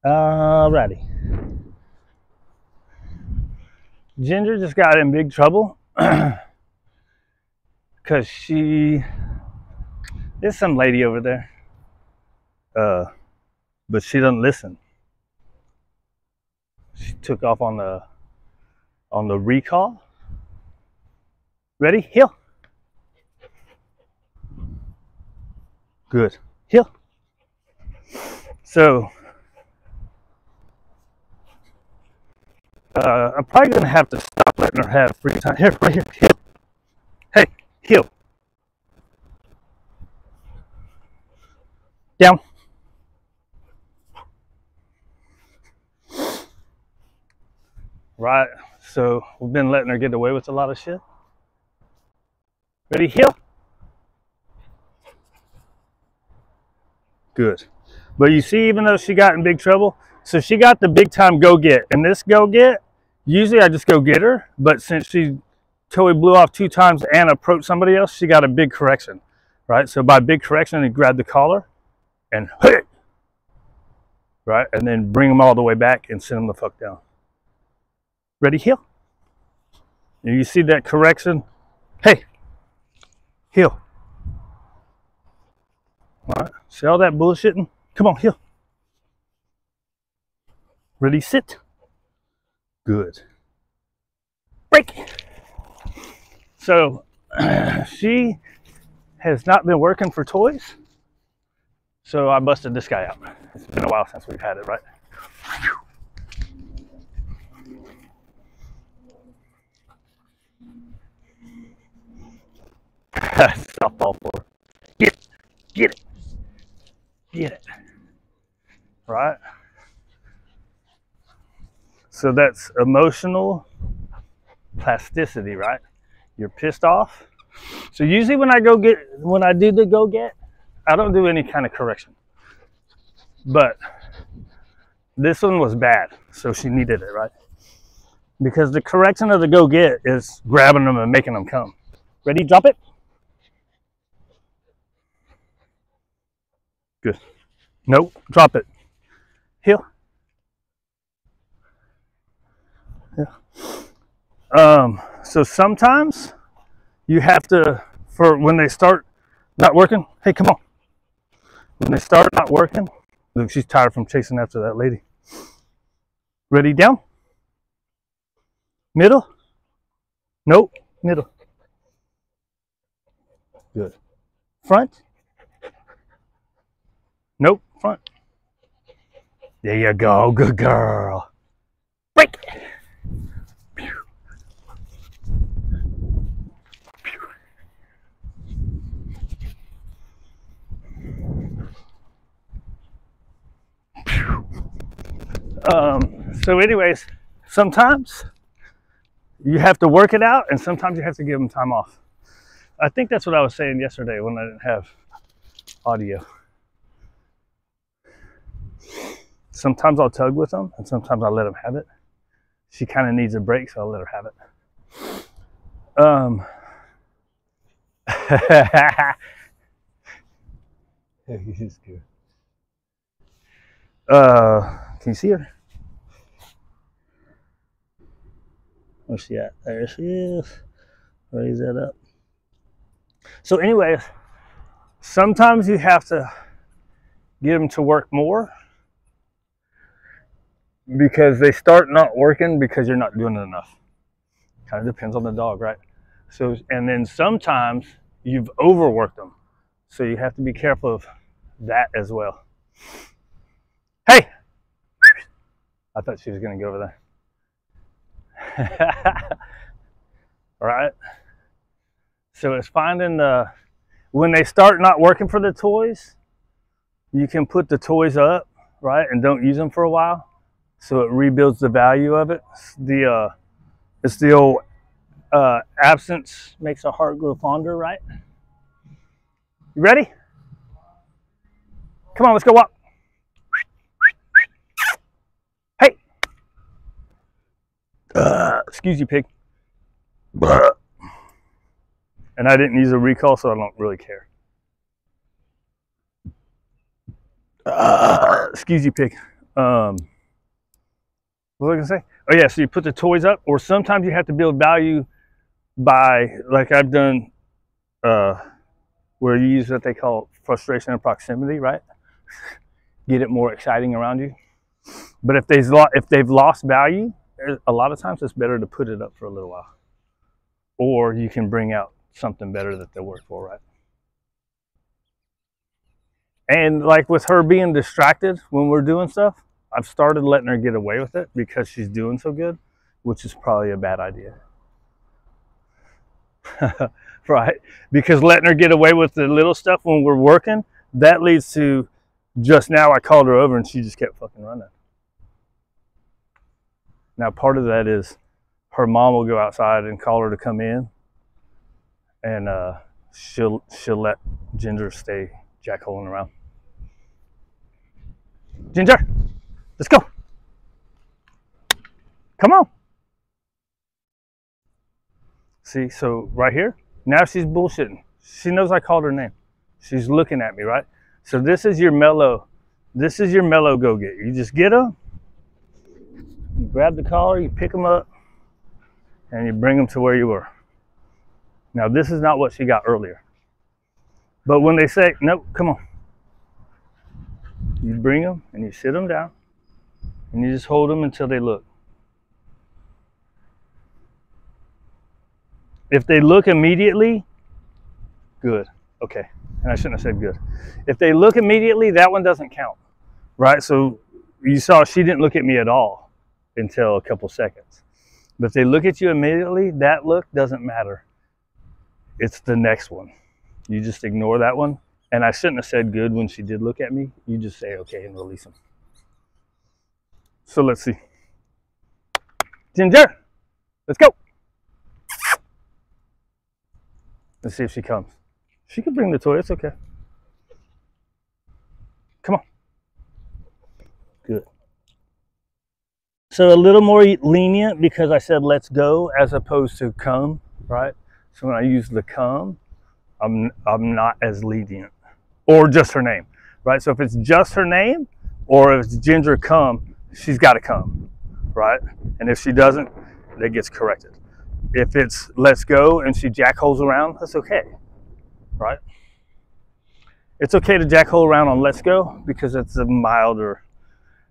Alrighty. Ginger just got in big trouble because she there's some lady over there, but she doesn't listen. She took off on the recall. Ready? Heel. Good. Heel. So I'm probably gonna have to stop letting her have free time. Here, right here. Heel. Hey, heel. Down. Right. So we've been letting her get away with a lot of shit. Ready? Heel. Good. But you see, even though she got in big trouble, so she got the big time go get. And this go get, usually I just go get her, but since she totally blew off 2 times and approached somebody else, she got a big correction, right? So by big correction, you grab the collar and hey, right? And then bring them all the way back and send them the fuck down. Ready, heel. And you see that correction? Hey, heel. All right, see all that bullshitting? Come on, heel. Ready, sit. Good. Break. So she has not been working for toys. So I busted this guy out. It's been a while since we've had it, right? Softball for her. Get it. Get it. Get it. Right? So that's emotional plasticity, right? You're pissed off. So usually when I do the go get, I don't do any kind of correction. But this one was bad, so she needed it, right? Because the correction of the go get is grabbing them and making them come. Ready? Drop it. Good. Nope. Drop it. Heel. Yeah. So sometimes you have to, for when they start not working, hey, come on. When they start not working, look, she's tired from chasing after that lady. Ready? Down. Middle. Nope. Middle. Good. Front. Nope. Front. There you go. Good girl. Break. So anyways, sometimes you have to work it out and sometimes you have to give them time off. I think that's what I was saying yesterday when I didn't have audio. Sometimes I'll tug with them and sometimes I'll let them have it. She kind of needs a break, so I'll let her have it. He's good. Can you see her? Where's she at? There she is. Raise that up. So anyways, sometimes you have to get them to work more because they start not working because you're not doing it enough. Kind of depends on the dog, right? So, and then sometimes you've overworked them. So you have to be careful of that as well. Hey! I thought she was going to go over there. All right. So it's finding when they start not working for the toys, you can put the toys up, right, and don't use them for a while, so it rebuilds the value of it. It's the old absence makes a heart grow fonder, right? You ready? Come on, let's go walk. Hey. Excuse you, pig. And I didn't use a recall, so I don't really care. Excuse you, pig. What was I gonna say? Oh yeah, so you put the toys up, or sometimes you have to build value by, like I've done, where you use what they call frustration and proximity, right? Get it more exciting around you. But if they've lost value, a lot of times it's better to put it up for a little while, or you can bring out something better that they'll work for, right? And like with her being distracted when we're doing stuff, I've started letting her get away with it because she's doing so good, which is probably a bad idea. Right? Because letting her get away with the little stuff when we're working, that leads to, just now I called her over and she just kept fucking running. Now part of that is her mom will go outside and call her to come in, and she'll let Ginger stay jackholing around. Ginger, let's go. Come on. See, so right here, now she's bullshitting. She knows I called her name. She's looking at me, right? So this is your mellow go-get. You just get them, you grab the collar, you pick them up, and you bring them to where you were. Now this is not what she got earlier. But when they say, nope, come on. You bring them and you sit them down and you just hold them until they look. If they look immediately, good. Okay, and I shouldn't have said good. If they look immediately, that one doesn't count, right? So you saw she didn't look at me at all until a couple seconds. But if they look at you immediately, that look doesn't matter. It's the next one. You just ignore that one. And I shouldn't have said good when she did look at me. You just say okay and release them. So let's see. Ginger, let's go. Let's see if she comes. She can bring the toy, it's okay. Come on. Good. So a little more lenient because I said let's go as opposed to come, right? So when I use the come, I'm not as lenient. Or just her name, right? So if it's just her name, or if it's Ginger come, she's got to come, right? And if she doesn't, that gets corrected. If it's let's go and she jackholes around, that's okay, right? It's okay to jackhole around on let's go because it's a milder.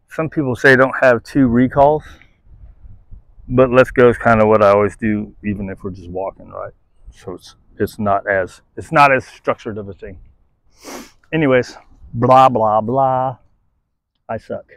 Some people say don't have 2 recalls, but let's go is kind of what I always do, even if we're just walking, right? So it's not as structured of a thing. Anyways, blah, blah, blah. I suck.